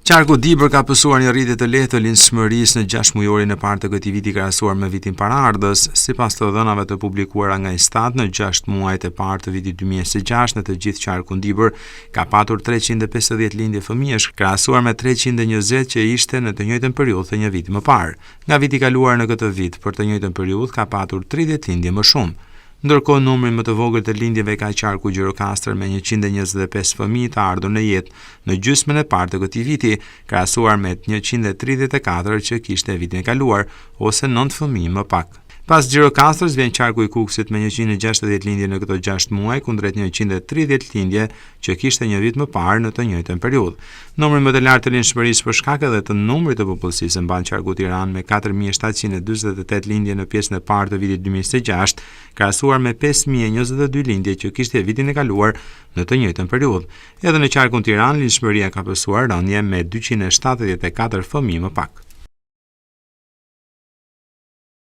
Qarku Dibër ka pësuar një rritje të lehtë të lindshmërisë në 6 mujorin e parë të këtij viti krahasuar me vitin paraardhës. Sipas të dhënave të publikuara nga Istat, në 6 muajt e parë të vitit 2026 në të gjithë qarkun Dibër ka patur 350 lindje fëmijësh, krahasuar me 320 që ishte në të njëjtën periudhë të një viti më parë. Nga viti i kaluar në këtë vit, për të njëjtën periudhë ka patur 30 lindje më shumë. Ndërkohë, numri më të vogël të lindjeve ka qarku Gjirokastër me 125 fëmijë të ardhur në jetë në gjysmën e parë të këtij viti, krahasuar me 134 që kishte vitin e kaluar, ose 9 fëmijë më pak. Pas Gjirokastrës vjen qarku i Kukësit me 160 lindje në këto 6 muaj, kundrejt 130 lindje që kishte një vit më parë në të njëjtën periudhë. Numri më të lartë të lindshmërisë për shkak edhe të numrit të popullsisë mban qarku Tiranë me 4748 lindje në pjesën e parë të vitit 2026, krahasuar me 5022 lindje që kishte vitin e kaluar në të njëjtën periudhë. Edhe në qarkun Tiranë lindshmëria ka pësuar rënje me 274 fëmijë më pak.